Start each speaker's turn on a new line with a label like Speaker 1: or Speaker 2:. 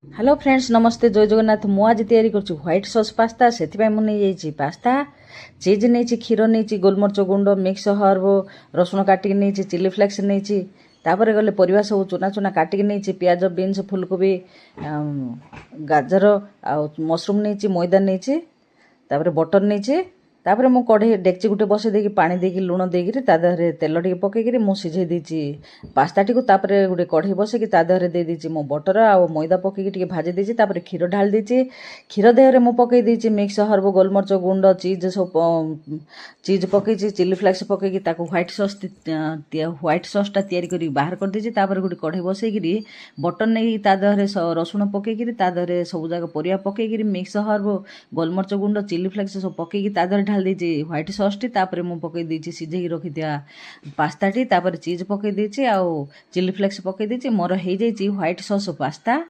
Speaker 1: Hello friends नमस्ते जय जगन्नाथ मु आज तैयारी करछु व्हाइट सॉस पास्ता सेथिपाई मु नै जाइछि पास्ता चीज नहीं क्षीर नहीं गोलमरच गुंड मिक्स हर्ब रसुण काटिक नहीं चिली फ्लेक्स नहीं तापर गले परिवा सब चुना चुना काटिक नहीं प्याज बीन्स फुलकोबी गाजर आ मशरूम नहीं मैदा नहीं तापर बटर नहीं तापर मु कढ़े डेक्ची गुटे बसई देकी पानी देकी लुण देकी ता देहरे तेल टिके पकईकरी मु सिझे देछि पास्ता टिको तापर गुटे कढ़े बसईकी ता देहरे दे देछि मु बटर आ मैदा पकईकी टिके भाजी देछि तापर क्षीर ढाल देछि क्षीर देहरे मु पकई देछि मिक्स हर्ब गोलमरच गुंड चीज सब चीज पकईछि चिली फ्लेक्स पकईकी ताको व्हाइट सॉस टा तैयारी करी बाहर कर देछि तापर गुटे कढ़े बसईकरी बटर नहीं ता देहरे रसुण पकईकरी ता देहरे सब जाक परिया पकईकरी मिक्स हर्ब गोलमरच गुंड चिली फ्लेक्स सब पकईकी ता देहरे ढाल देछि व्हाइट सॉस टी तापर मु पकई देछि सिझेकी रखि दिया पास्ता टी तापर चीज पकई देछि आ चिली फ्लेक्स पकई देछि मोर हे जाइछि व्हाइट सॉस पास्ता।